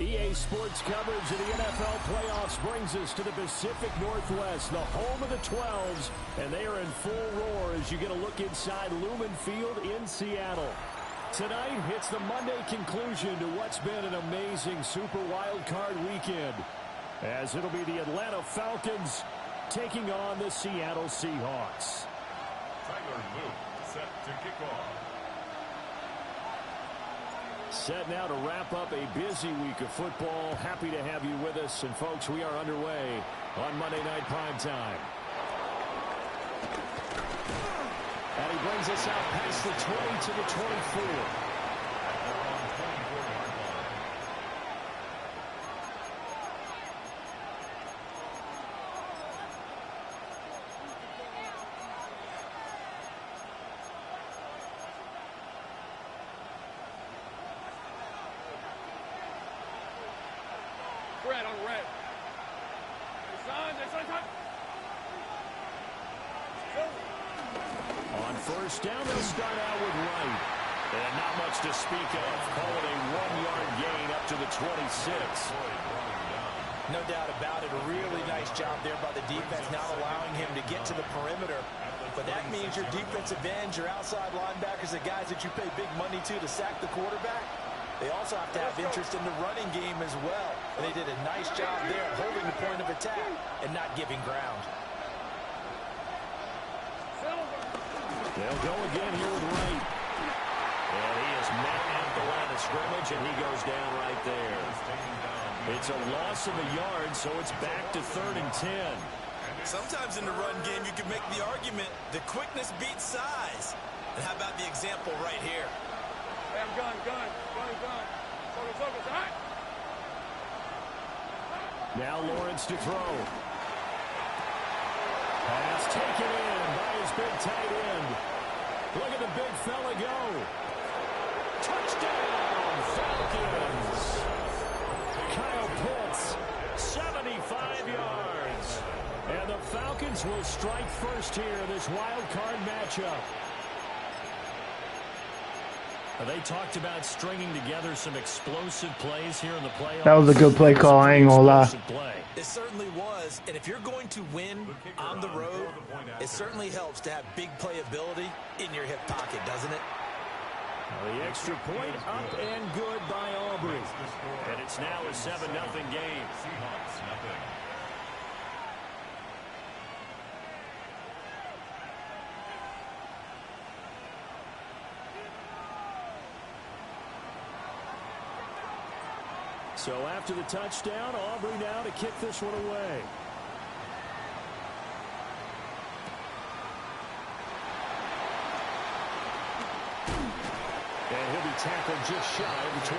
EA Sports coverage of the NFL playoffs brings us to the Pacific Northwest, the home of the 12s, and they are in full roar as you get a look inside Lumen Field in Seattle. Tonight, it's the Monday conclusion to what's been an amazing Super Wild Card weekend, as it'll be the Atlanta Falcons taking on the Seattle Seahawks. Tyler Luke set to kick off. Set now to wrap up a busy week of football. Happy to have you with us. And, folks, we are underway on Monday Night Primetime. And he brings us out past the 20 to the 24. Red on red. On first down, they'll start out with Wright. And not much to speak of. Call it a 1-yard gain up to the 26. No doubt about it. A really nice job there by the defense, not allowing him to get to the perimeter. But that means your defensive ends, your outside linebackers, the guys that you pay big money to sack the quarterback, they also have to have interest in the running game as well. And they did a nice job there holding the point of attack and not giving ground. They'll go again here with Wright. And he is met at the line of scrimmage, and he goes down right there. It's a loss of a yard, so it's back to 3rd and 10. Sometimes in the run game, you can make the argument that quickness beats size. And how about the example right here? Hey, I'm gun. Focus, all right? Now Lawrence to throw. Pass taken in by his big tight end. Look at the big fella go. Touchdown, Falcons. Kyle Pitts, 75 yards. And the Falcons will strike first here in this wild card matchup. They talked about stringing together some explosive plays here in the playoffs. That was a good play call, I ain't gonna lie. It certainly was, and if you're going to win on the road, it certainly helps to have big playability in your hip pocket, doesn't it? The extra point up and good by Aubrey. And it's now a 7-0 game. Seahawks, nothing. So after the touchdown, Aubrey now to kick this one away. And he'll be tackled just shy of the 25.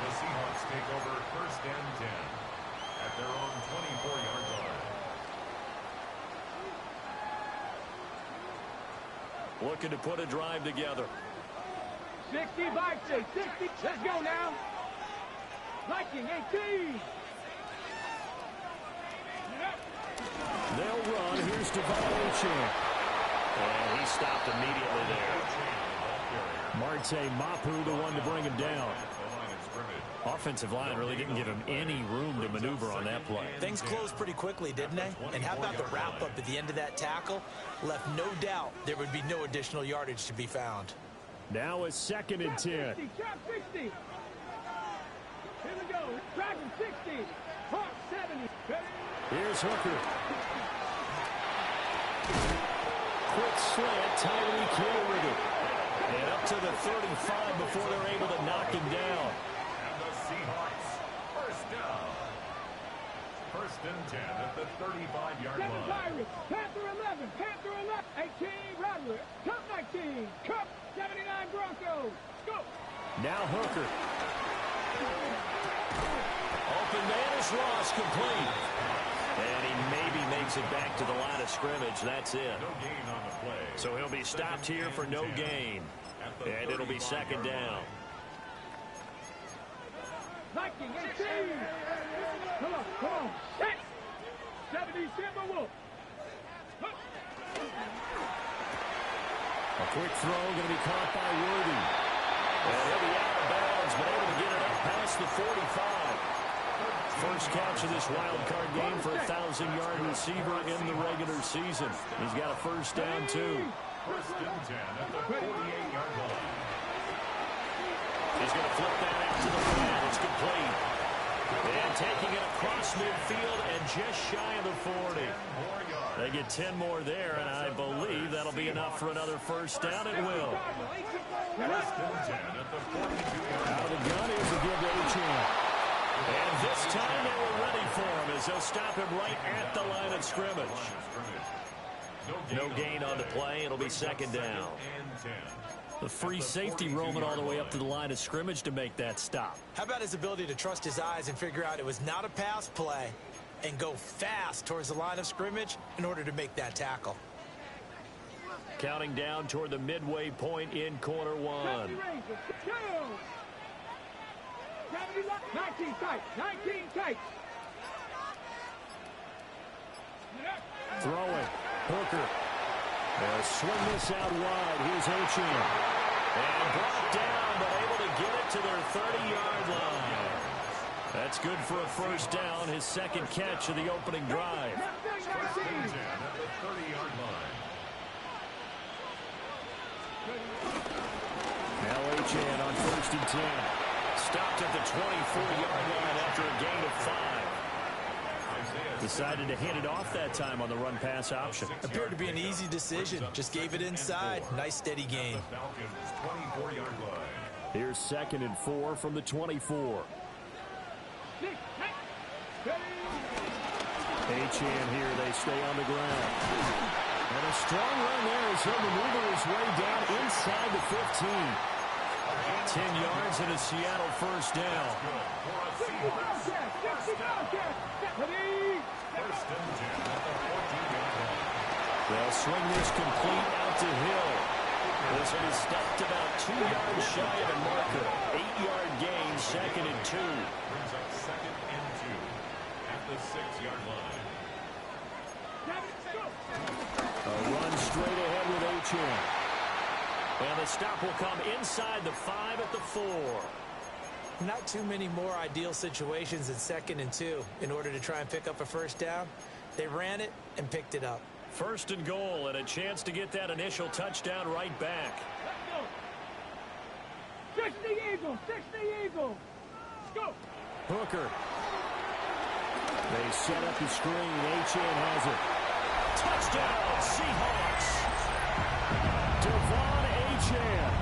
The Seahawks take over 1st and 10 at their own 24-yard line. Looking to put a drive together. 60, Viking, 60. Let's go now. Viking, 18. They'll run. Here's Devon. And he stopped immediately there. Marte Mapu, the one to bring him down. Offensive line really didn't give him any room to maneuver on that play. Things closed pretty quickly, didn't they? And how about the wrap-up at the end of that tackle? Left no doubt there would be no additional yardage to be found. Now a 2nd and 10. 60, trap 60. Here we go. Tracking 60. Hawk 70. Here's Hooker. Quick slant. Tyreek Hill with it. And up to the 35 before they're able to knock him down. And the Seahawks, 1st down. 1st and 10 at the 35-yard line. Pirates. Panther 11. Panther 11. 18. Rattler. Cup 19. Cup 79 Broncos. Go. Now Hooker. Open man is Ross, complete. And he maybe makes it back to the line of scrimmage. That's it. No gain on the play. So he'll be stopped here for no gain. And it'll be 2nd down. Viking 18. Come on. Set. 70 Timberwolf. A quick throw going to be caught by Worthy. And he'll be out of bounds Browns, but able to get it up past the 45. First catch of this wild card game for a 1,000-yard receiver in the regular season. He's got a first down, too. First and 10 at the 48-yard line. He's going to flip that out to the right. It's complete. And taking it across midfield and just shy of the 40. They get 10 more there, and I believe that'll be enough for another first down. It will. First and 10 at the 42-yard line. Out of the gun, here's a give to Achane. And this time they were ready for him as they'll stop him right at the line of scrimmage. No gain on the play. It'll be second down. The free safety roaming all the way up to the line of scrimmage to make that stop. How about his ability to trust his eyes and figure out it was not a pass play and go fast towards the line of scrimmage in order to make that tackle. Counting down toward the midway point in quarter one. 19 tight. 19 tight. Throwing. Hooker. They'll swing this out wide. Here's Achane. And brought down, but able to get it to their 30-yard line. That's good for a first down. His second catch of the opening drive. First and 10 at the 30-yard line. Now Achane on first and 10. Stopped at the 24-yard line after a gain of 5. Decided to hand it off that time on the run-pass option. Appeared to be an easy decision. Just gave it inside. Nice, steady gain. Falcons 24-yard line. Here's 2nd and 4 from the 24. Achane here. They stay on the ground. And a strong run there as he'll maneuver his way down inside the 15. 10 yards and a Seattle first down. They'll swing this complete out to Hill. This one is stopped about 2 yards shy of the marker. 8-yard gain, 2nd and 2. Brings up 2nd and 2 at the 6-yard line. A run straight ahead with Achane. And the stop will come inside the 5 at the 4. Not too many more ideal situations in 2nd and 2 in order to try and pick up a first down. They ran it and picked it up. First and goal, and a chance to get that initial touchdown right back. 60 Eagles, 60 Eagles. Go. Hooker. They set up the screen. Achane has it. Touchdown, Seahawks. Devon Achane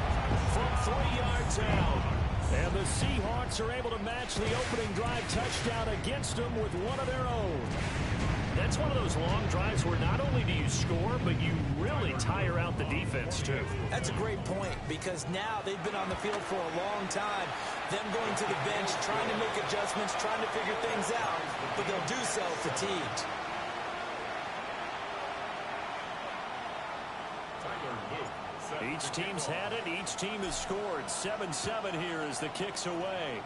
from 3 yards out. And the Seahawks are able to match the opening drive touchdown against them with one of their own. That's one of those long drives where not only do you score, but you really tire out the defense, too. That's a great point, because now they've been on the field for a long time. Them going to the bench, trying to make adjustments, trying to figure things out, but they'll do so fatigued. Each team's had it. Each team has scored. 7-7 here as the kick's away.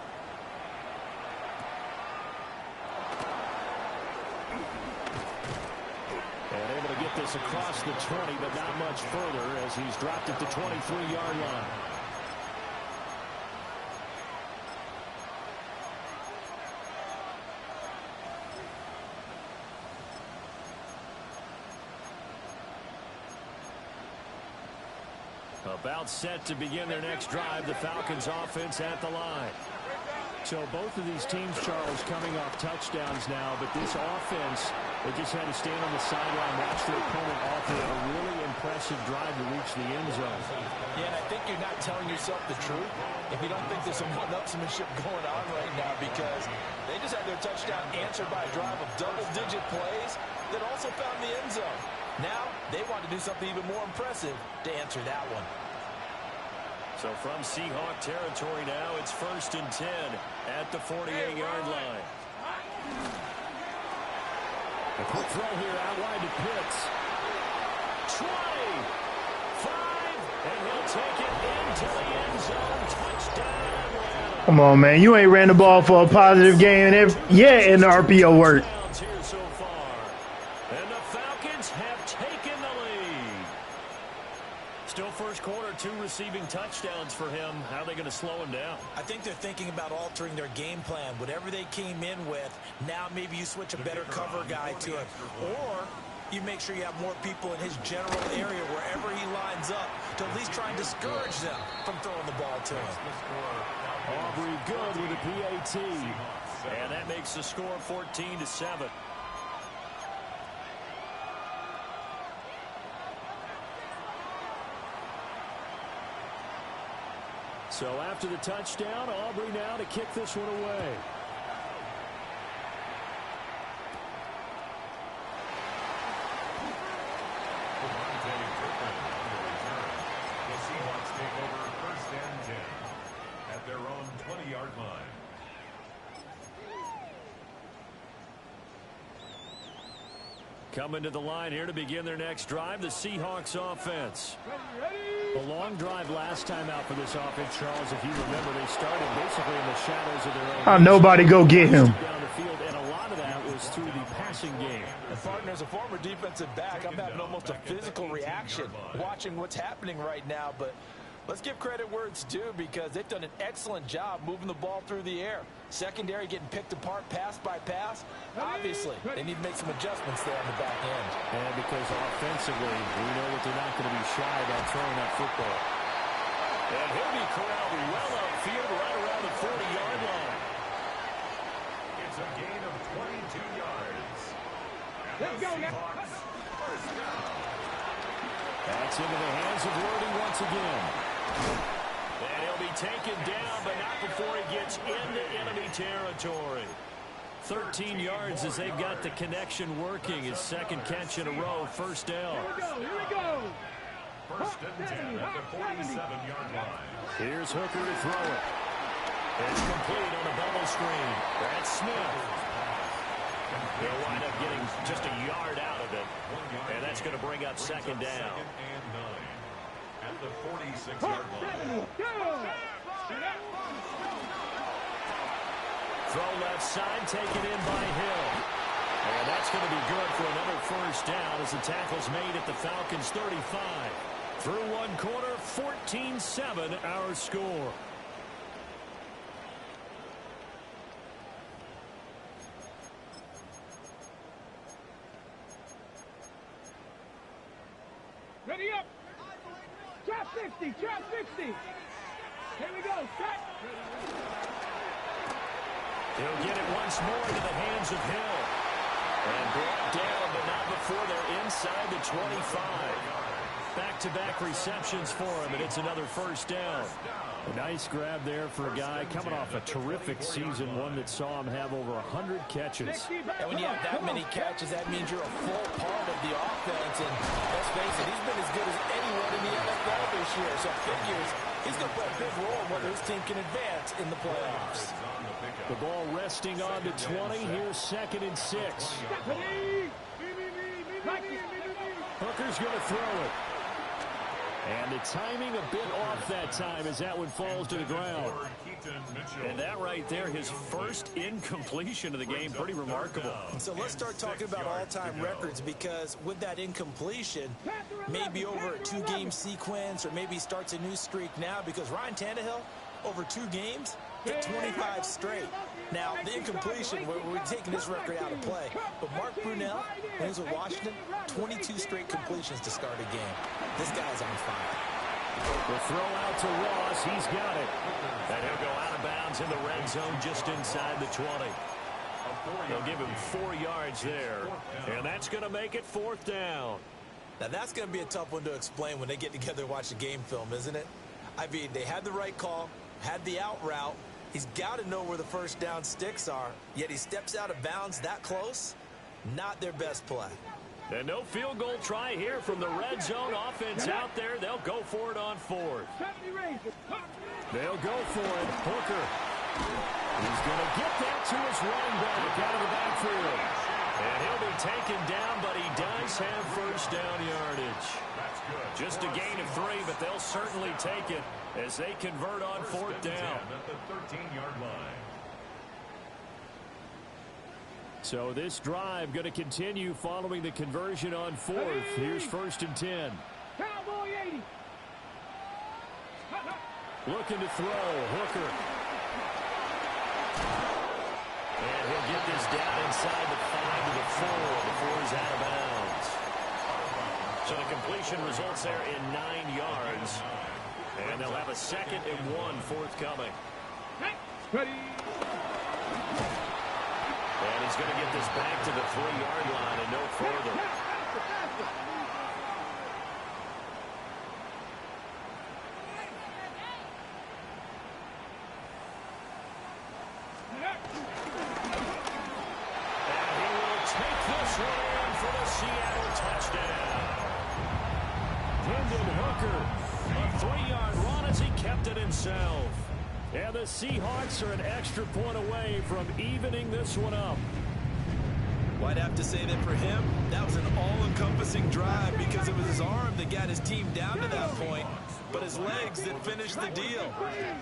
And able to get this across the 20, but not much further as he's dropped at the 23-yard line. About set to begin their next drive, the Falcons offense at the line. So both of these teams, Charles, coming off touchdowns now, but this offense, they just had to stand on the sideline, watch their opponent offer a really impressive drive to reach the end zone. Yeah, and I think you're not telling yourself the truth if you don't think there's some one-upsmanship going on right now, because they just had their touchdown answered by a drive of double-digit plays that also found the end zone. Now, they want to do something even more impressive to answer that one. So from Seahawk territory now, it's 1st and 10 at the 48-yard line. A quick throw here out wide to Pitts. 20, 5, and he'll take it into the end zone. Touchdown, Atlanta. Come on, man. You ain't ran the ball for a positive game yet in the RPO work. Here so far. And the Falcons have taken the lead. Still first quarter, 2 receiving touchdowns for him. How are they going to slow him down? I think they're thinking about altering their game plan. Whatever they came in with, now maybe you switch a better cover guy to it. Or you make sure you have more people in his general area wherever he lines up to at least try and discourage them from throwing the ball to him. Aubrey good with a PAT. And that makes the score 14-7. So after the touchdown, Aubrey now to kick this one away. The Seahawks take over 1st and 10 at their own 20-yard line. Coming to the line here to begin their next drive, the Seahawks offense. The long drive last time out for this offense, Charles, if you remember, they started basically in the shadows of their own. Nobody go get him. Down the field, and a lot of that was through the passing game. And partner, as a former defensive back, I'm having almost a physical reaction watching what's happening right now. But let's give credit where it's due, because they've done an excellent job moving the ball through the air. Secondary getting picked apart pass by pass. Obviously, they need to make some adjustments there on the back end. And because offensively, we know that they're not going to be shy about throwing that football. And he'll be corralled well upfield right around the 40-yard line. It's a gain of 22 yards. Let's go now. First down. That's into the hands of Worthy once again. And he'll be taken down, but not before he gets into enemy territory. 13 yards as they've got the connection working. His second catch in a row, first down. Here we go. 1st and 10 at the 47-yard line. Here's Hooker to throw it. It's complete on a bubble screen. That's Smith. They'll wind up getting just a yard out of it. And that's going to bring up second down. 2nd and 9 at the 46-yard line. Throw left side, taken in by Hill. And that's going to be good for another first down as the tackle's made at the Falcons' 35. Through one quarter, 14-7 our score. Ready up. Trap 60. Trap 60. Here we go. Set. He'll get it once more into the hands of Hill. And brought down, but not before they're inside the 25. Back-to-back receptions for him, and it's another first down. A nice grab there for a guy coming off a terrific season, one that saw him have over 100 catches. And when you have that many catches, that means you're a full part of the offense. And let's face it, he's been as good as anyone in the NFL this year. So figures he's going to play a big role in whether his team can advance in the playoffs. The ball resting on to 20. Here's 2nd and 6. Hooker's going to throw it. And the timing a bit off that time as that one falls to the ground. And that right there, his first incompletion of the game, pretty remarkable. So let's start talking about all-time records, because with that incompletion, maybe over a 2-game sequence, or maybe starts a new streak now, because Ryan Tannehill, over 2 games, hit 25 straight. Now, the incompletion, we're taking this record out of play. But Mark Brunell, when he was with Washington, 22 straight completions to start a game. This guy's on fire. The throw out to Ross. He's got it. And he'll go out of bounds in the red zone just inside the 20. They'll give him 4 yards there. And that's going to make it 4th down. Now, that's going to be a tough one to explain when they get together and watch the game film, isn't it? I mean, they had the right call, had the out route. He's got to know where the first down sticks are, yet he steps out of bounds that close. Not their best play. And no field goal try here from the red zone offense out there. They'll go for it on 4th. They'll go for it. Hooker. He's going to get that to his running back out of the backfield. And he'll be taken down, but he does have first down yardage. Just a gain of 3, but they'll certainly take it as they convert on 4th down. At the 13-yard line. So this drive going to continue following the conversion on 4th. Here's 1st and 10. Cowboy 80. Looking to throw. Hooker. And he'll get this down inside the 5 to the 4 before he's out of bounds. So the completion results there in 9 yards. And they'll have a 2nd and 1 forthcoming. Ready. And he's going to get this back to the 3-yard line and no further. And he will take this one in for the Seattle touchdown. Hendon Hooker, a 3-yard run as he kept it himself. And the Seahawks are an extra point away from evening this one up. Well, I'd have to say that for him, that was an all-encompassing drive because it was his arm that got his team down to that point, but his legs that finished the deal.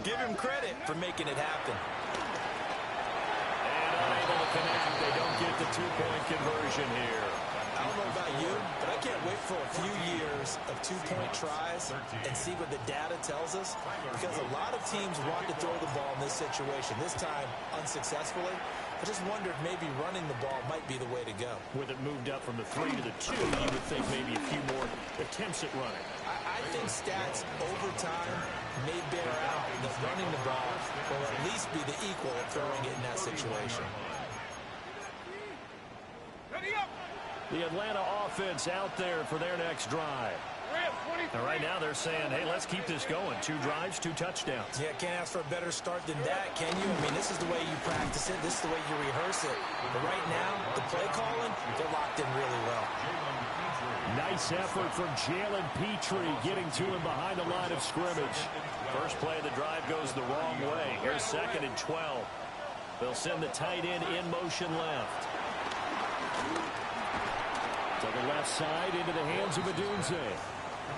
Give him credit for making it happen. And unable to connect. They don't get the 2-point conversion here. I don't know about you, but I can't wait for a few years of 2-point tries and see what the data tells us, because a lot of teams want to throw the ball in this situation. This time, unsuccessfully. I just wonder if maybe running the ball might be the way to go. With it moved up from the 3 to the 2, you would think maybe a few more attempts at running. I think stats over time may bear out that running the ball will at least be the equal of throwing it in that situation. Ready up. The Atlanta offense out there for their next drive. And right now they're saying, hey, let's keep this going. 2 drives, 2 touchdowns. Yeah, can't ask for a better start than that, can you? I mean, this is the way you practice it. This is the way you rehearse it. But right now, the play calling, they're locked in really well. Nice effort from Jalen Petrie getting to him behind the line of scrimmage. First play of the drive goes the wrong way. Here's 2nd and 12. They'll send the tight end in motion left. To the left side into the hands of Adunze.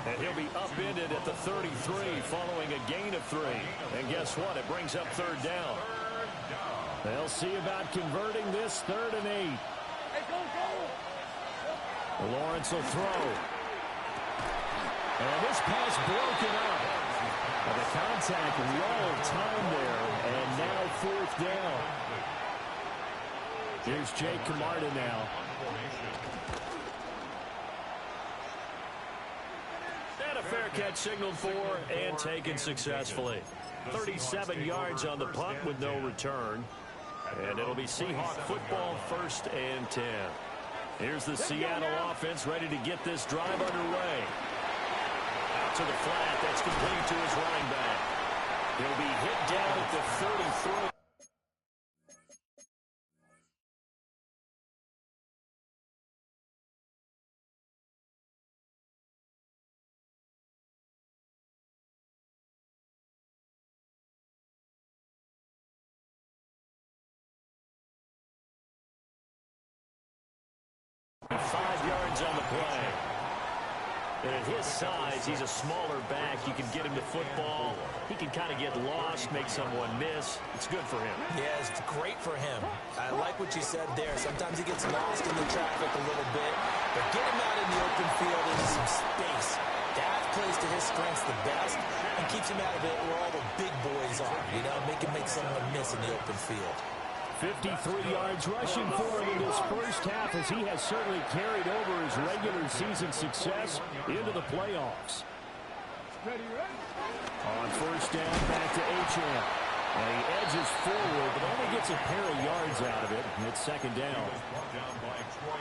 And he'll be upended at the 33 following a gain of 3. And guess what? It brings up 3rd down. They'll see about converting this 3rd and 8. Lawrence will throw. And this pass broken up. And the contact well timed there. And now 4th down. Here's Jake Camarda now. And a fair catch signaled for and taken successfully. 37 yards on the punt with no return. And it'll be Seahawk football 1st and 10. Here's the Seattle offense ready to get this drive underway. Out to the flat. That's complete to his running back. He'll be hit down at the 33. On the play. And at his size, he's a smaller back. You can get him to football. He can kind of get lost, make someone miss. It's good for him. Yeah, it's great for him. I like what you said there. Sometimes he gets lost in the traffic a little bit, but get him out in the open field into some space. That plays to his strengths the best and keeps him out of it where all the big boys are. You know, make him make someone miss in the open field. 53 yards rushing for him in this first half, as he has certainly carried over his regular season success into the playoffs. On 1st down, back to Achane. And he edges forward, but only gets a pair of yards out of it. And it's 2nd down.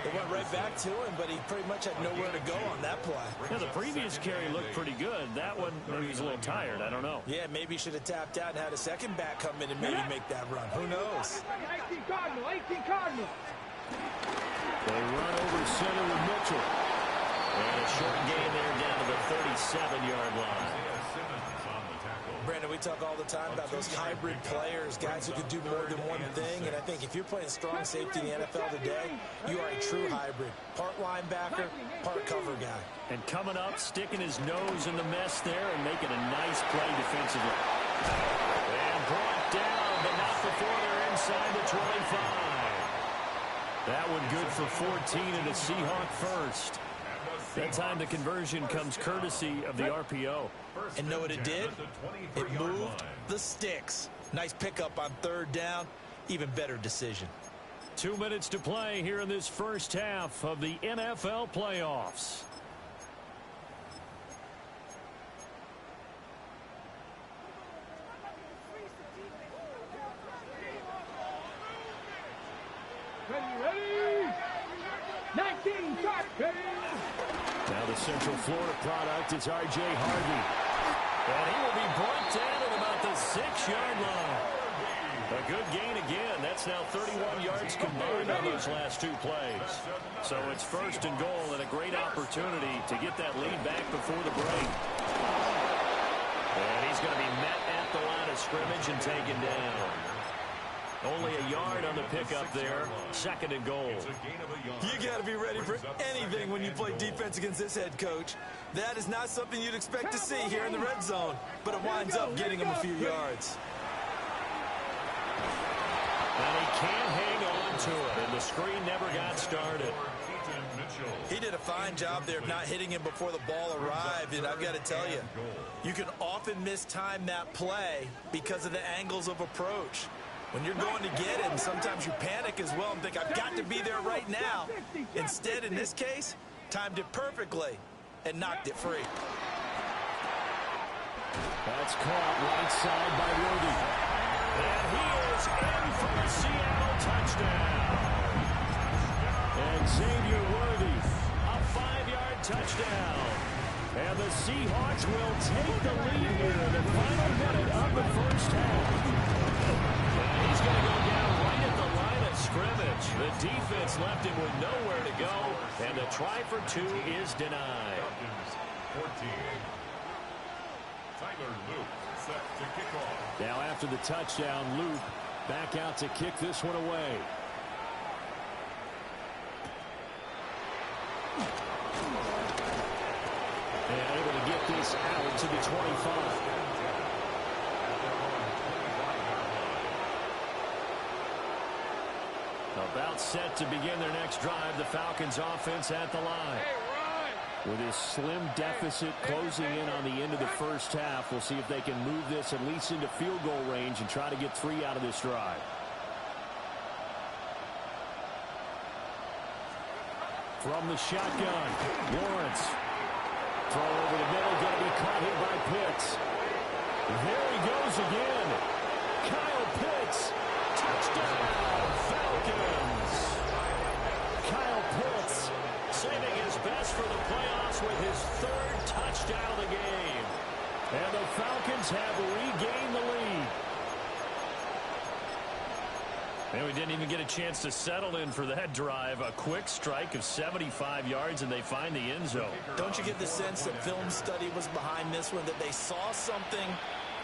It went right back to him, but he pretty much had nowhere to go on that play. Yeah, the previous carry looked pretty good. That one, maybe he's a little tired. I don't know. Yeah, maybe he should have tapped out and had a second back come in and maybe make that run. Who knows? 18 Cardinal, 18 Cardinal. They run over center with Mitchell. And a short gain there down to the 37-yard line. Brandon, we talk all the time about those hybrid players, guys who can do more than one thing, and I think if you're playing strong safety in the NFL today, you are a true hybrid. Part linebacker, part cover guy. And coming up, sticking his nose in the mess there and making a nice play defensively. And brought down, but not before they're inside the 25. That one good for 14 and a Seahawk first. That time the conversion comes courtesy of the RPO. And know what it did? It moved the sticks. Nice pickup on third down. Even better decision. 2 minutes to play here in this first half of the NFL playoffs. Ready. 19, start. Now the Central Florida product is R.J. Harvey. And he will be brought down at about the 6-yard line. A good gain again. That's now 31 yards combined on those last 2 plays. So it's first and goal and a great opportunity to get that lead back before the break. And he's going to be met at the line of scrimmage and taken down. Only a yard on the pickup there. Second and goal. You got to be ready for anything when you play defense against this head coach. That is not something you'd expect to see here in the red zone, but it winds up getting him a few yards. And he can't hang on to it, and the screen never got started. He did a fine job there of not hitting him before the ball arrived, and I've got to tell you, you can often mistime that play because of the angles of approach. When you're going to get him, sometimes you panic as well and think, I've got to be there right now. Instead, in this case, timed it perfectly and knocked it free. That's caught right side by Worthy. And he is in for the Seattle touchdown. And Xavier Worthy, a 5-yard touchdown. And the Seahawks will take the lead here in the final minute of the first half. He's going to go down right at the line of scrimmage. The defense left him with nowhere to go, and the try for 2 is denied. 14. Tyler Luke set to kick off. Now after the touchdown, Luke back out to kick this one away. And able to get this out to the 25. About set to begin their next drive, the Falcons offense at the line. With his slim deficit closing in on the end of the first half, we'll see if they can move this at least into field goal range and try to get 3 out of this drive. From the shotgun, Lawrence. Throw over the middle, going to be caught here by Pitts. There he goes again. Kyle Pitts. Touchdown, Falcons. Kyle Pitts saving his best for the playoffs with his 3rd touchdown of the game. And the Falcons have regained the lead. And we didn't even get a chance to settle in for that drive. A quick strike of 75 yards, and they find the end zone. Don't you get the sense that film study was behind this one, that they saw something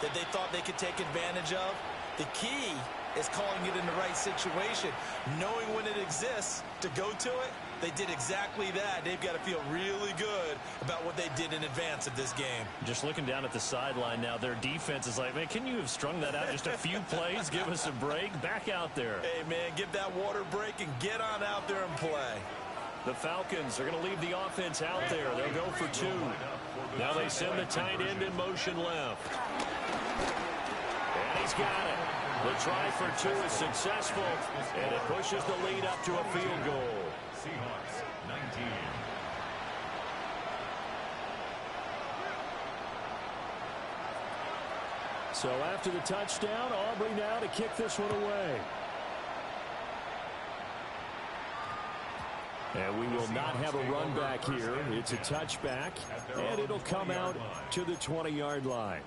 that they thought they could take advantage of? The key is calling it in the right situation, knowing when it exists to go to it. They did exactly that. They've got to feel really good about what they did in advance of this game. Just looking down at the sideline now, their defense is like, man, can you have strung that out just a few plays? Give us a break. Back out there. Hey, man, give that water break and get on out there and play. The Falcons are going to leave the offense out there. They'll go for 2. Now they send the tight end in motion left. And he's got it. The try for 2 is successful, and it pushes the lead up to a field goal. Seahawks 19. So after the touchdown, Aubrey now to kick this one away. And we will not have a run back here. It's a touchback, and it'll come out to the 20-yard line.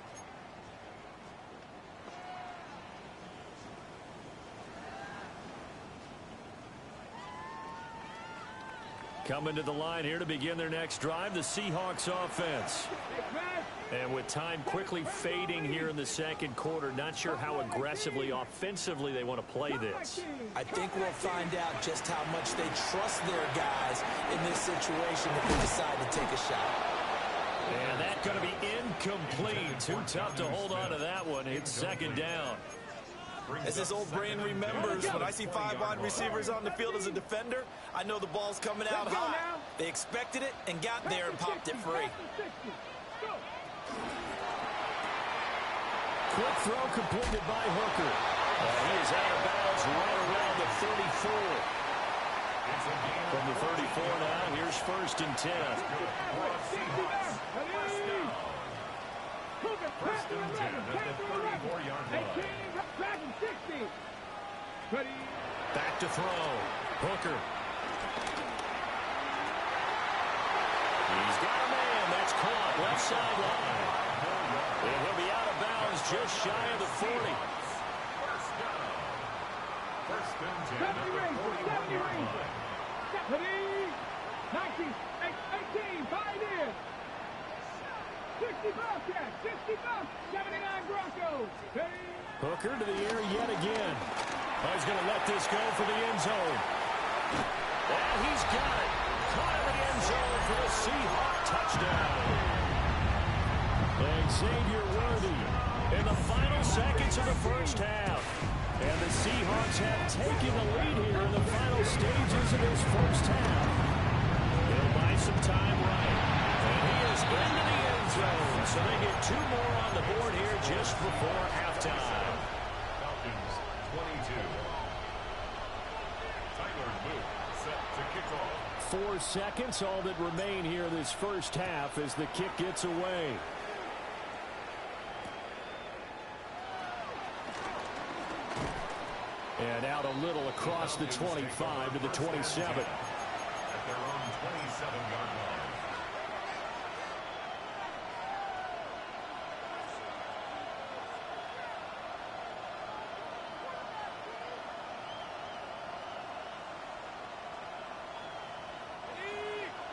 Coming to the line here to begin their next drive, the Seahawks offense. And with time quickly fading here in the second quarter, not sure how aggressively, offensively they want to play this. I think we'll find out just how much they trust their guys in this situation if they decide to take a shot. And that's going to be incomplete. Too tough to hold on to that one. It's second down. As this old brain remembers, when I see 5 wide receivers on the field as a defender, I know the ball's coming out high. They expected it and got there and popped it free. Quick throw completed by Hooker. He is out of bounds right around the 34. From the 34 now, here's 1st and 10. First and 10 at the 34-yard line. Back to throw. Hooker. He's got a man. That's caught. Left sideline. And he'll be out of bounds just shy of the 40. First down. First and 10 at the 41-yard line. 19, 18, pioneer. 60 Bobcats, 60 Bucks, 79 Broncos. Hooker to the air yet again. He's going to let this go for the end zone. And he's got it. Caught in the end zone for the Seahawk touchdown. And Xavier Worthy in the final seconds of the first half. And the Seahawks have taken the lead here in the final stages of this first half. They'll buy some time right. And he is into the end zone. So they get 2 more on the board here just before halftime. Falcons 22. Tyler Luke set to kick off. 4 seconds, all that remain here this first half as the kick gets away. And out a little across the 25 to the 27. At their own 27-yard line.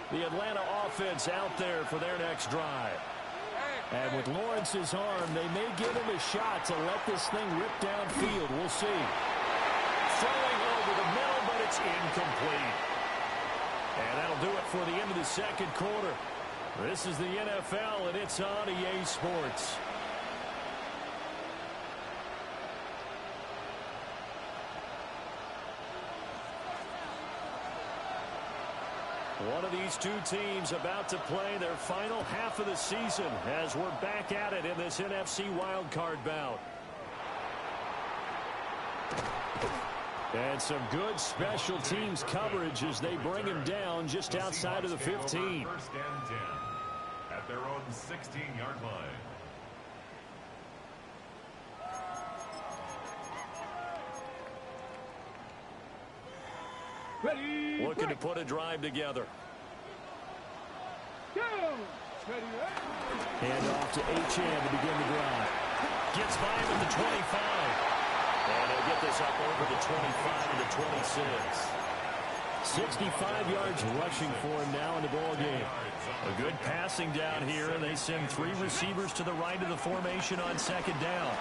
The Atlanta offense out there for their next drive. And with Lawrence's arm, they may give him a shot to let this thing rip downfield. We'll see. Throwing over the middle, but it's incomplete. And that'll do it for the end of the second quarter. This is the NFL, and it's on EA Sports. One of these two teams about to play their final half of the season as we're back at it in this NFC wildcard bout. And some good special teams coverage as they bring him down just outside of the 15. First and 10 at their own 16-yard line. Ready, Looking to put a drive together. go. Ready, Hand off to Achane to begin the drive. Gets by him at the 25. And he'll get this up over the 25 to the 26. 65 yards rushing for him now in the ball game. A good passing down here, and they send 3 receivers to the right of the formation on second down.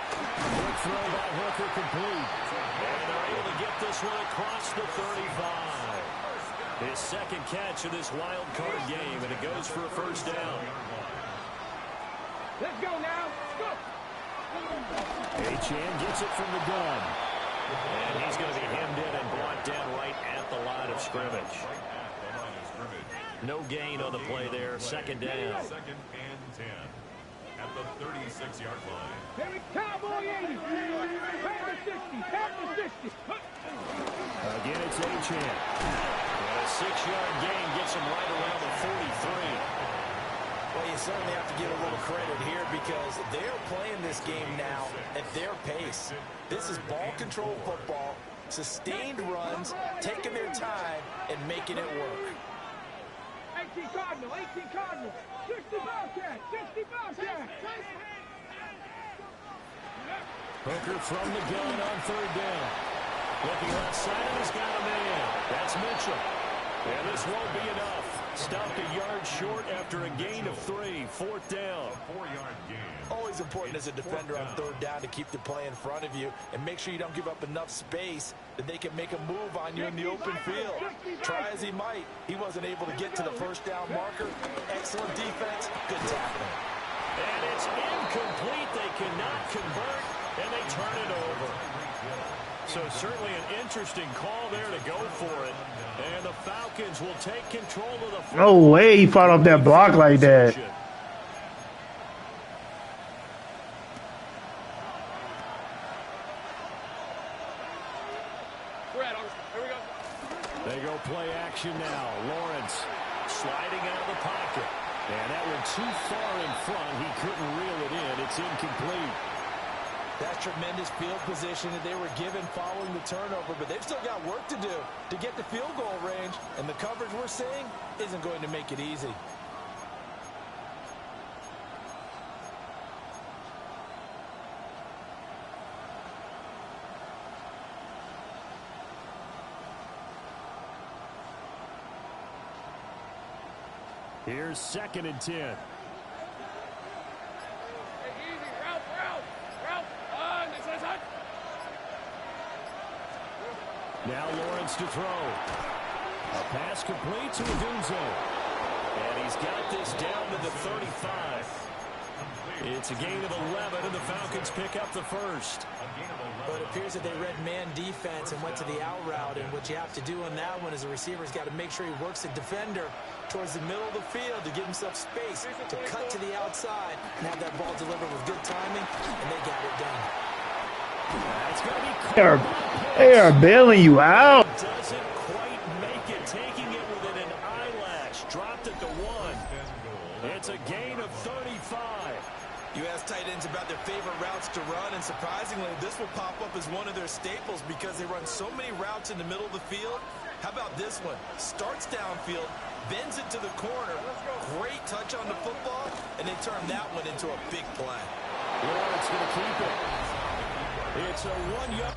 Quick throw by Hooker complete. And they're able to get this one across the 35. His second catch of this wild card game, and it goes for a first down. Let's go now. Go. Achane gets it from the gun. And he's going to be hemmed in and brought down right at the line of scrimmage. No gain on the play there. Second down. Second and 10 at the 36-yard line. Here Cowboy 80. Panther 60. Panther 60. Again, it's Achane. And a 6-yard gain gets him right around the 43. Well, you certainly have to give a little credit here because they're playing this game now at their pace. This is ball control football, sustained runs, taking their time and making it work. 18 Cardinal, 18 Cardinal, 60 Bobcats, 60 Bobcats. Hooker from the gun on third down. Looking left side, and he's got a man. That's Mitchell. And this won't be enough. Stopped a yard short after a gain of 3. Fourth down. 4-yard gain. Always important as a defender on third down to keep the play in front of you and make sure you don't give up enough space that they can make a move on you in the open field. Try as he might, he wasn't able to get to the first down marker. Excellent defense, good tackling. And it's incomplete. They cannot convert. and they turn it over. So certainly an interesting call there to go for it. And the Falcons will take control of the... No way he fought off that block like that. They go play action now. Lawrence sliding out of the pocket. And that one too far in front. He couldn't reel it in. It's incomplete. That's tremendous field position that they were given following the turnover, but they've still got work to do to get the field goal range, and the coverage we're seeing isn't going to make it easy. Here's 2nd and 10. Now Lawrence to throw. A pass complete to Adunzo. And he's got this down to the 35. It's a gain of 11, and the Falcons pick up the first. But it appears that they read man defense and went to the out route, and what you have to do on that one is the receiver's got to make sure he works the defender towards the middle of the field to give himself space to cut to the outside and have that ball delivered with good timing, and they got it done. That's going to be They are bailing you out. Doesn't quite make it, taking it within an eyelash. Dropped at the 1. It's a gain of 35. You ask tight ends about their favorite routes to run, and surprisingly, this will pop up as one of their staples because they run so many routes in the middle of the field. How about this one? Starts downfield, bends it to the corner, great touch on the football, and they turn that one into a big play. Lawrence going to keep it. It's a 1-yard.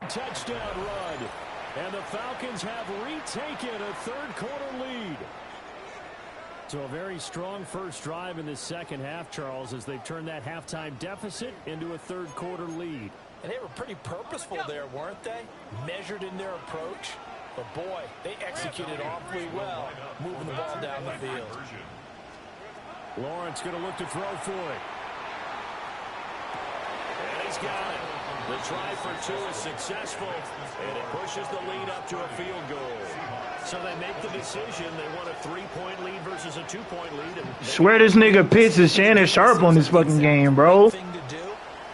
Touchdown run. And the Falcons have retaken a third-quarter lead. So a very strong first drive in the second half, Charles, as they've turned that halftime deficit into a third-quarter lead. And they were pretty purposeful there, weren't they? Measured in their approach. But, boy, they executed awfully well, moving the ball down the field. Lawrence going to look to throw for it. And he's got it. The try for 2 is successful, and it pushes the lead up to a field goal. So they make the decision. They want a 3-point lead versus a 2-point lead. Swear this nigga Pitts is Shannon Sharp on this fucking game, bro. Thing to do,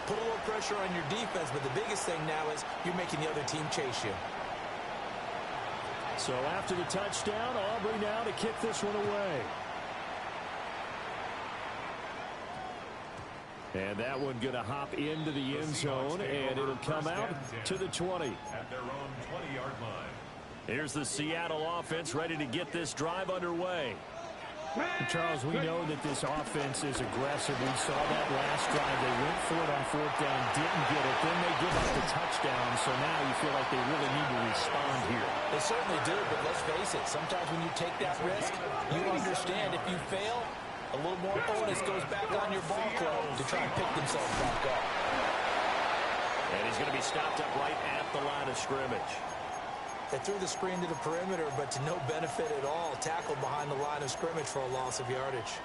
put a little pressure on your defense, but the biggest thing now is you're making the other team chase you. So after the touchdown, Aubrey now to kick this one away. And that one going to hop into the end zone, and it'll come out to the 20. At their own 20-yard line. Here's the Seattle offense ready to get this drive underway. Charles, we know that this offense is aggressive. We saw that last drive. They went for it on 4th down, didn't get it. Then they give up the touchdown, so now you feel like they really need to respond here. They certainly do, but let's face it, sometimes when you take that risk, you understand if you fail, a little more onus goes back on your ball club to try and pick themselves back up. And he's going to be stopped up right at the line of scrimmage. They threw the screen to the perimeter, but to no benefit at all. Tackled behind the line of scrimmage for a loss of yardage.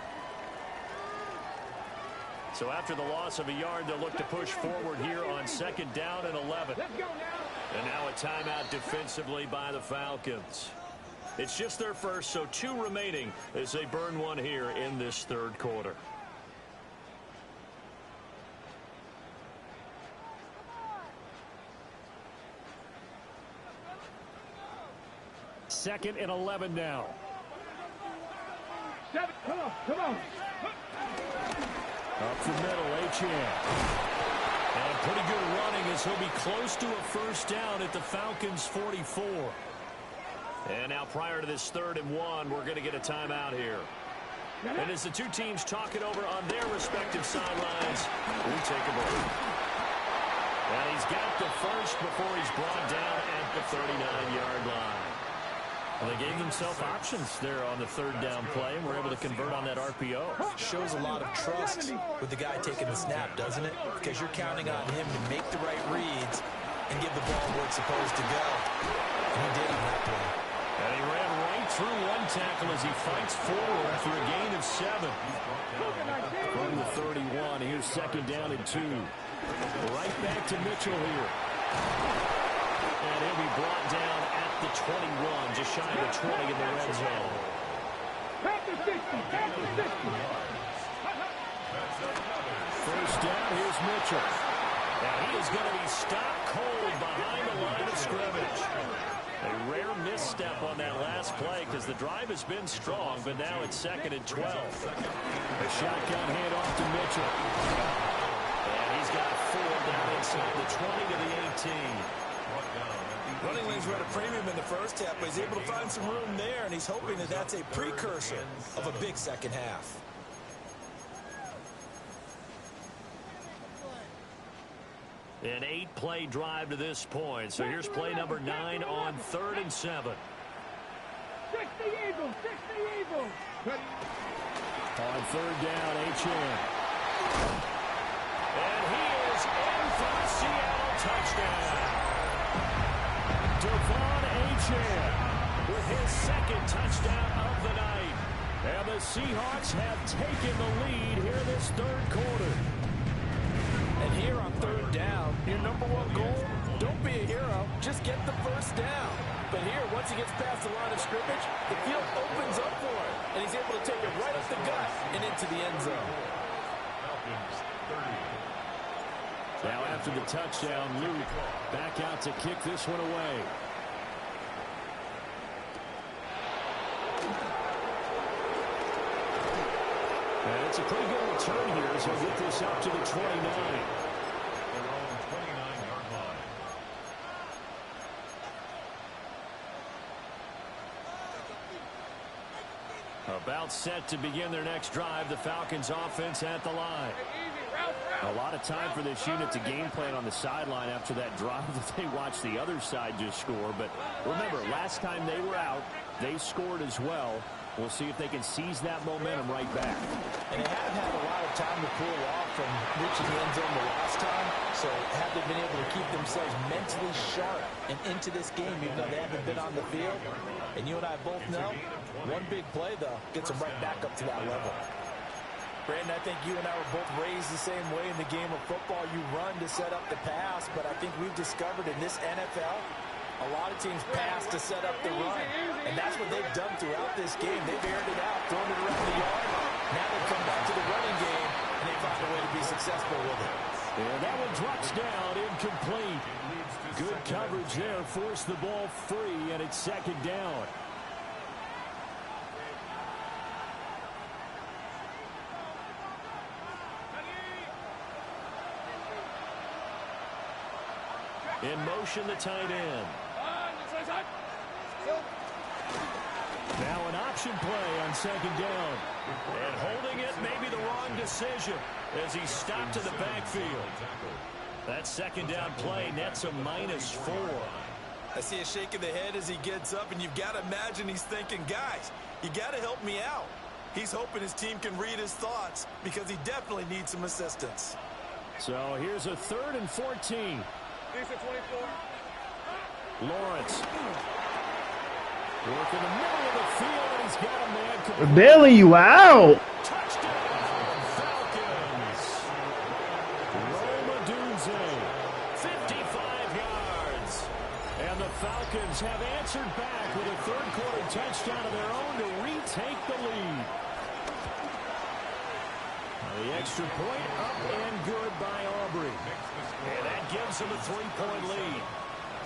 So after the loss of a yard, they'll look to push forward here on 2nd down and 11. Let's go now. And now a timeout defensively by the Falcons. It's just their first, so 2 remaining as they burn one here in this third quarter. 2nd and 11 now. Come on. Up the middle, Achane. And pretty good running as he'll be close to a first down at the Falcons' 44. And now prior to this 3rd and 1, we're going to get a timeout here. And as the two teams talk it over on their respective sidelines, we take a break. And he's got the first before he's brought down at the 39-yard line. Well, they gave themselves options there on the 3rd down play, and were able to convert on that RPO. Shows a lot of trust with the guy taking the snap, doesn't it? Because you're counting on him to make the right reads and give the ball where it's supposed to go. And he did on that play. And he ran right through one tackle as he fights forward for a gain of 7. From the 31, here's 2nd down and 2. Right back to Mitchell here. And he'll be brought down at the 21, just shy of the 20 in the red zone. First down, here's Mitchell. Now he is going to be stopped cold behind the line of scrimmage. A rare misstep on that last play because the drive has been strong, but now it's 2nd and 12. A shotgun handoff to Mitchell. And he's got 4 down inside the 20 to the 18. Running lanes were at a premium in the first half, but he's able to find some room there, and he's hoping that that's a precursor of a big second half. An 8-play drive to this point. So here's play number 9 on 3rd and 7. 60 Eagles. On 3rd down, Achane. And he is in for the Seattle touchdown. Devon Achane with his 2nd touchdown of the night. And the Seahawks have taken the lead here this 3rd quarter. And here on 3rd down, your #1 goal, don't be a hero, just get the first down. But here, once he gets past the line of scrimmage, the field opens up for him, and he's able to take it right up the gut and into the end zone. Now after the touchdown, Luke back out to kick this one away. And it's a pretty good return here as he'll get this up to the 29. About set to begin their next drive, the Falcons offense at the line. A lot of time for this unit to game plan on the sideline after that drive that they watched the other side just score. But remember, last time they were out, they scored as well. We'll see if they can seize that momentum right back. And they haven't had a lot of time to cool off from reaching the end zone the last time. So have they been able to keep themselves mentally sharp and into this game, even though they haven't been on the field? And you and I both know, one big play, though, gets them right back up to that level. Brandon, I think you and I were both raised the same way in the game of football. You run to set up the pass, but I think we've discovered in this NFL, a lot of teams pass to set up the run. And that's what they've done throughout this game. They've aired it out, thrown it around the yard. Now they come back to the running game, and they find a way to be successful with it. And that one drops down, incomplete. Good coverage there, forced the ball free, and it's 2nd down. In motion, the tight end. Now an option play on 2nd down. And holding it may be the wrong decision as he stopped in the backfield. That 2nd down play nets a -4. I see a shake of the head as he gets up, and you've got to imagine he's thinking, guys, you got to help me out. He's hoping his team can read his thoughts because he definitely needs some assistance. So here's a 3rd and 14. 24. Lawrence. Work in the middle of the field, and he's got a man. Billy, you out. Touchdown, Falcons. Romadunze, 55 yards. And the Falcons have answered back with a 3rd quarter touchdown of their own to retake the lead. The extra point up and good by Aubrey. And that gives them a 3-point lead.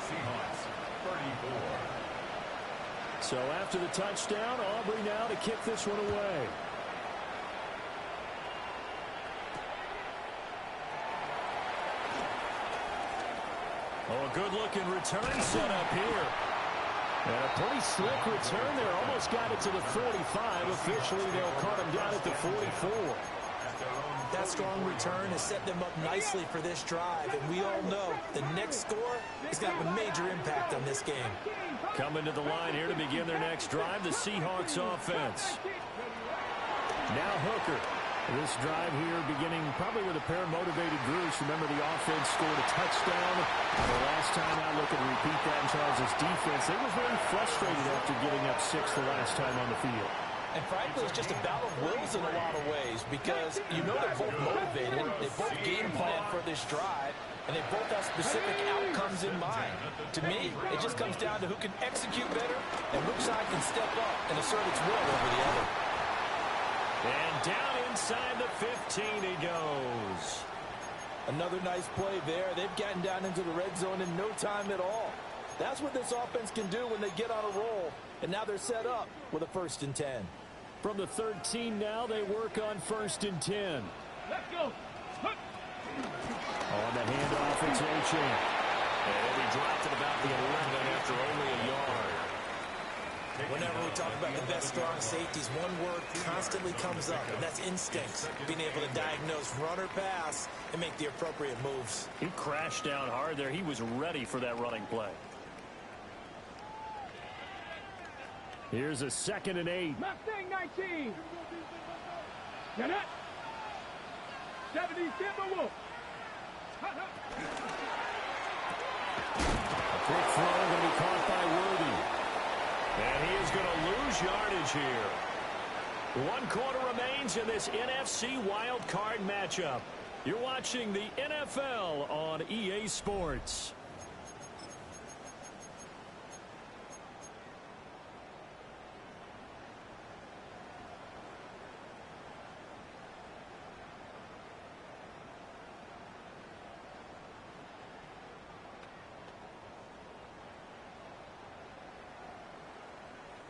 Seahawks 34. So after the touchdown, Aubrey now to kick this one away. Oh, a good-looking return set up here. And a pretty slick return there. Almost got it to the 45. Officially, they'll cut him down at the 44. That strong return has set them up nicely for this drive. And we all know the next score is going to have a major impact on this game. Coming to the line here to begin their next drive, the Seahawks offense. Now Hooker. This drive here beginning probably with a pair of motivated groups. Remember, the offense scored a touchdown. The last time I look and repeat that in Charles' defense, they were very frustrated after giving up 6 the last time on the field. And frankly, it's just a battle of wills in a lot of ways because you know they're both motivated. They both game plan for this drive, and they both have specific outcomes in mind. To me, it just comes down to who can execute better and which side can step up and assert its will over the other. And down inside the 15 he goes. Another nice play there. They've gotten down into the red zone in no time at all. That's what this offense can do when they get on a roll. And now they're set up with a 1st and 10. From the 13 now, they work on 1st and 10. Let's go. On the handoff, it's Achane. And he dropped it about the 11 after only a yard. Whenever we talk about the best strong safeties, one word constantly comes up, and that's instincts. Being able to diagnose run or pass and make the appropriate moves. He crashed down hard there. He was ready for that running play. Here's a 2nd and 8. Mustang 19. Get it. 70 Timberwolves. A quick throw going to be caught by Worthy. And he is going to lose yardage here. 1 quarter remains in this NFC wild card matchup. You're watching the NFL on EA Sports.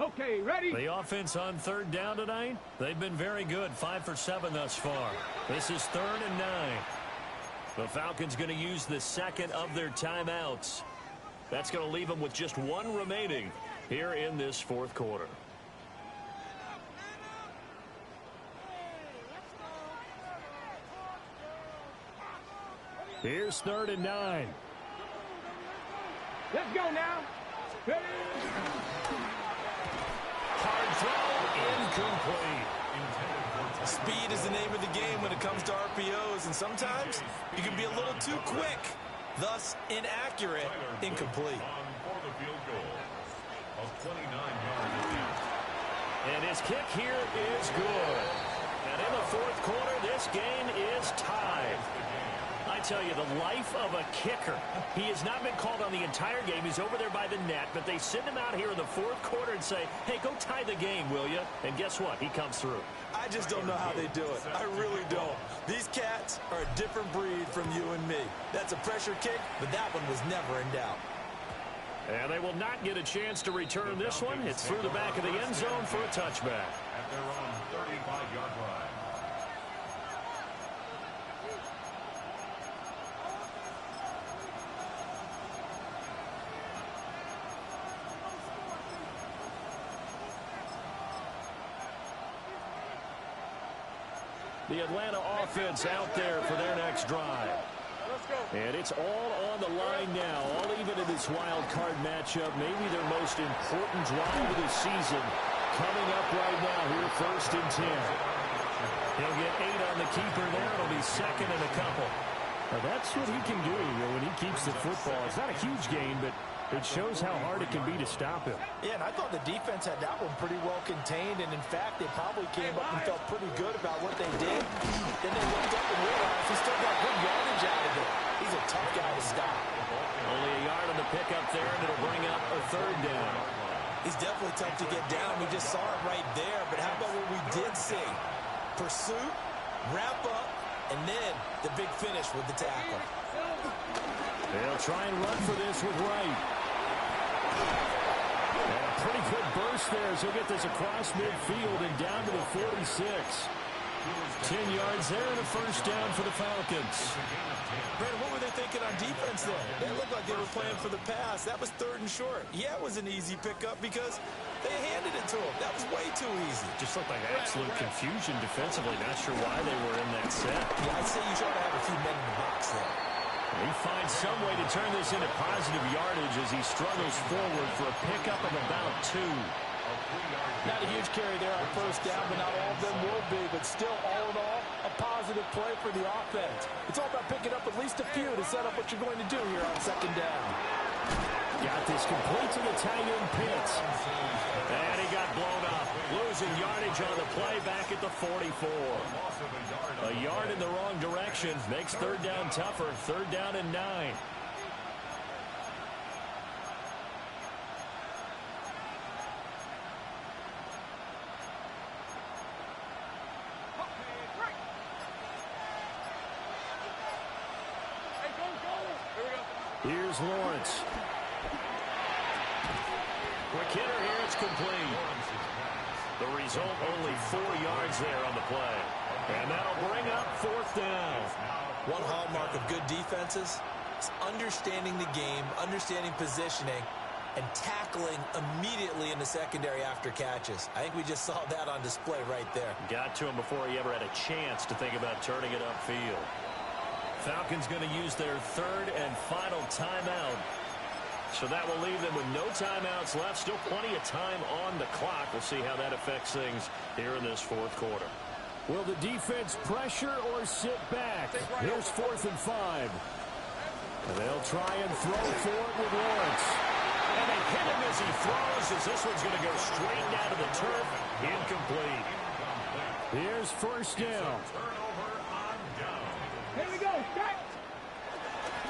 Okay, ready? The offense on 3rd down tonight, they've been very good. 5 for 7 thus far. This is 3rd and 9. The Falcons going to use the 2nd of their timeouts. That's going to leave them with just 1 remaining here in this 4th quarter. Here's 3rd and 9. Let's go now. Ready? Hard throw, incomplete. Speed is the name of the game when it comes to RPOs, and sometimes you can be a little too quick, thus inaccurate, incomplete. And his kick here is good. And in the 4th quarter, this game is tied. I tell you, the life of a kicker. He has not been called on the entire game. He's over there by the net, but they send him out here in the 4th quarter and say, hey, go tie the game, will you? And guess what? He comes through. I just don't know how they do it. I really don't. These cats are a different breed from you and me. That's a pressure kick, but that one was never in doubt. And they will not get a chance to return this one. It's through the back of the end zone for a touchback. At their own 35-yard line. The Atlanta offense out there for their next drive. And it's all on the line now, all even in this wild card matchup. Maybe their most important drive of the season coming up right now here, 1st and 10. He'll get 8 on the keeper there. It'll be 2nd and a couple. Now that's what he can do when he keeps the football. It's not a huge gain, but it shows how hard it can be to stop him. Yeah, and I thought the defense had that one pretty well contained, and in fact, they probably came up and felt pretty good about what they did. Then they looked up and realized he still got good yardage out of it. He's a tough guy to stop. Only a yard on the pickup there, and it'll bring up a 3rd down. He's definitely tough to get down. We just saw it right there, but how about what we did see? Pursuit, wrap up, and then the big finish with the tackle. They'll try and run for this with Wright. And a pretty good burst push there as he'll get this across midfield and down to the 46. 10 yards there and a first down for the Falcons. Brandon, what were they thinking on defense there? They looked like they were playing for the pass. That was 3rd and short. Yeah, it was an easy pickup because they handed it to him. That was way too easy. Just looked like absolute confusion defensively. Not sure why they were in that set. Yeah, I'd say you try to have a few men in the box there. He finds some way to turn this into positive yardage as he struggles forward for a pickup of about 2. Not a huge carry there on first down, but not all of them will be. But still, all in all, a positive play for the offense. It's all about picking up at least a few to set up what you're going to do here on 2nd down. Got this complete to the tight end Pitts. And he got blown up. Losing yardage on the play back at the 44. A yard in the wrong direction. Makes 3rd down tougher. 3rd down and 9. Here's Lawrence. Quick hitter here, it's complete. The result, only 4 yards there on the play. And that'll bring up 4th down. One hallmark of good defenses is understanding the game, understanding positioning, and tackling immediately in the secondary after catches. I think we just saw that on display right there. Got to him before he ever had a chance to think about turning it upfield. Falcons going to use their 3rd and final timeout. So that will leave them with no timeouts left. Still plenty of time on the clock. We'll see how that affects things here in this 4th quarter. Will the defense pressure or sit back? Here's 4th and 5. And they'll try and throw for it with Lawrence. And they hit him as he throws, as this one's going to go straight down to the turf. Incomplete. Here's 1st down. Here we go, strike.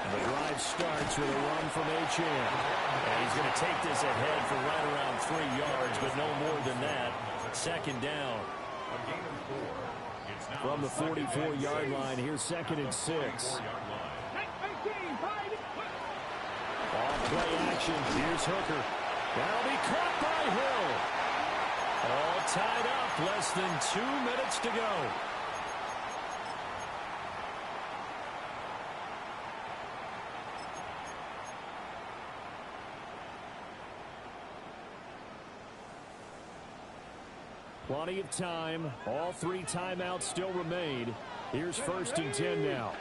The drive starts with a run from Achane. And he's going to take this ahead for right around 3 yards, but no more than that. 2nd down. From the 44-yard line, here's 2nd and 6. Off play action. Here's Hooker. That'll be caught by Hill. All tied up. Less than 2 minutes to go. Plenty of time. All 3 timeouts still remain. Here's 1st and 10 now.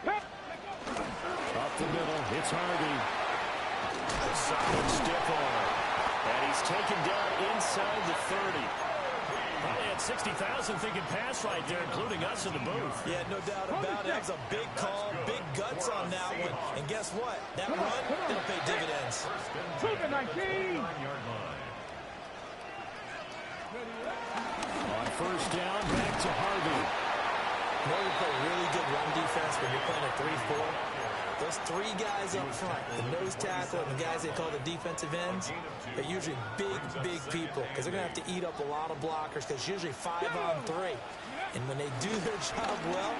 Up the middle. It's Harvey. A solid stiff arm. And he's taken down inside the 30. Probably had 60,000 thinking pass right there, including us in the booth. Yeah, no doubt about it. That was a big call, big guts on that one. And guess what? That run, it'll pay dividends. 19. On 1st down, back to Harvey. You know, you play really good run defense when you're playing a 3-4. Those 3 guys up front, the nose tackle and the guys they call the defensive ends, they're usually big, big people because they're going to have to eat up a lot of blockers because it's usually 5 on 3. And when they do their job well,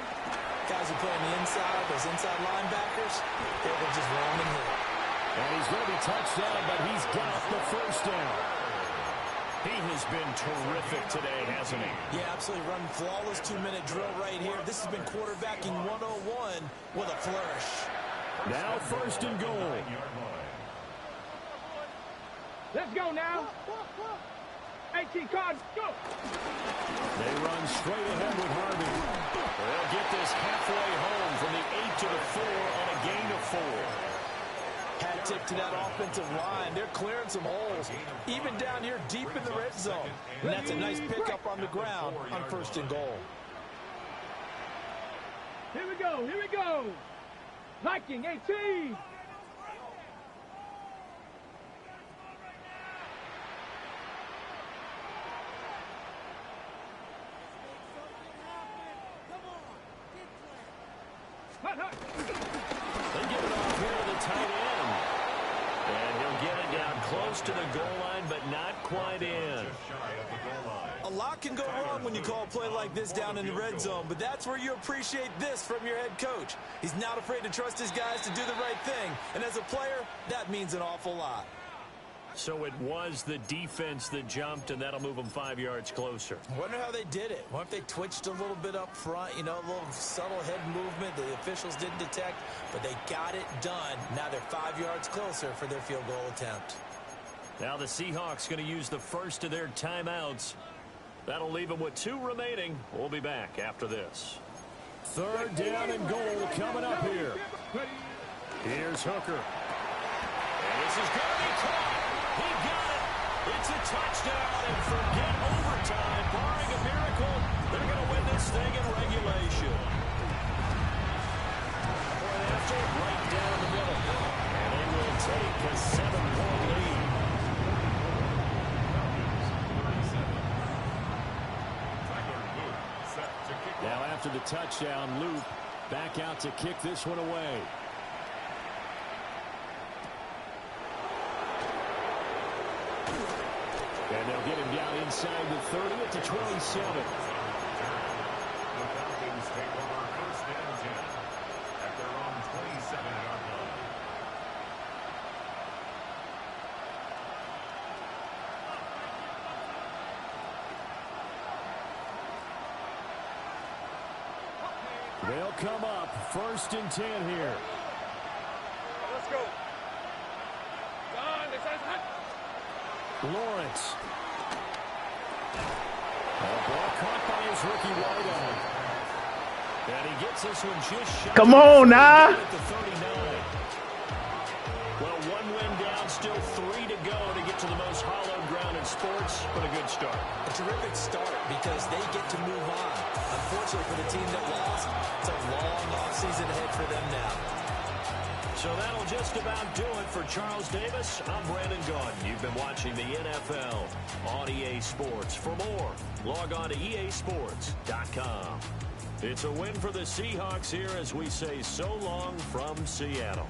guys who play on the inside, those inside linebackers, they will just run and hit. And he's going to be touched down, but he's got the 1st down. He has been terrific today, hasn't he? Yeah, absolutely. Running flawless 2-minute drill right here. This has been quarterbacking 101 with a flourish. Now 1st and goal. Let's go now. 18 cards, go. They run straight ahead with Harvey. They'll get this halfway home from the 8 to the 4 on a gain of 4. Hat tip to that offensive line. They're clearing some holes, even down here deep in the red zone. And that's a nice pickup on the ground on 1st and goal. Here we go, here we go. Viking 18. They give it off here to the tight end. And he'll get it down close to the goal line, but not quite in. A lot can go wrong when you call a play like this down in the red zone, but that's where you appreciate this from your head coach. He's not afraid to trust his guys to do the right thing, and as a player, that means an awful lot. So it was the defense that jumped, and that'll move them 5 yards closer. I wonder how they did it. What if they twitched a little bit up front, you know, a little subtle head movement the officials didn't detect, but they got it done. Now they're 5 yards closer for their field goal attempt. Now the Seahawks going to use the first of their timeouts. That'll leave them with 2 remaining. We'll be back after this. 3rd down and goal coming up here. Here's Hooker. And this is going to be caught. He got it. It's a touchdown, and forget overtime. Barring a miracle, they're going to win this thing in regulation. Point after, right down the middle. And they will take a 7-point lead. Now after the touchdown, Loop back out to kick this one away. And they'll get him down inside the 30 at the 27. The Falcons take over 1st and 10 at their own 27-yard line. They'll come up 1st and 10 here. Let's go. Lawrence. Ball caught by his rookie wideout. And he gets this one just shot. Come on, now. At the 39. Well, 1 win down, still 3 to go to get to the most hallowed ground in sports, but a good start. A terrific start because they get to move on. Unfortunately for the team that lost, it's a long offseason ahead for them now. So that'll just about do it for Charles Davis. I'm Brandon Gaudin. You've been watching the NFL on EA Sports. For more, log on to easports.com. It's a win for the Seahawks here as we say so long from Seattle.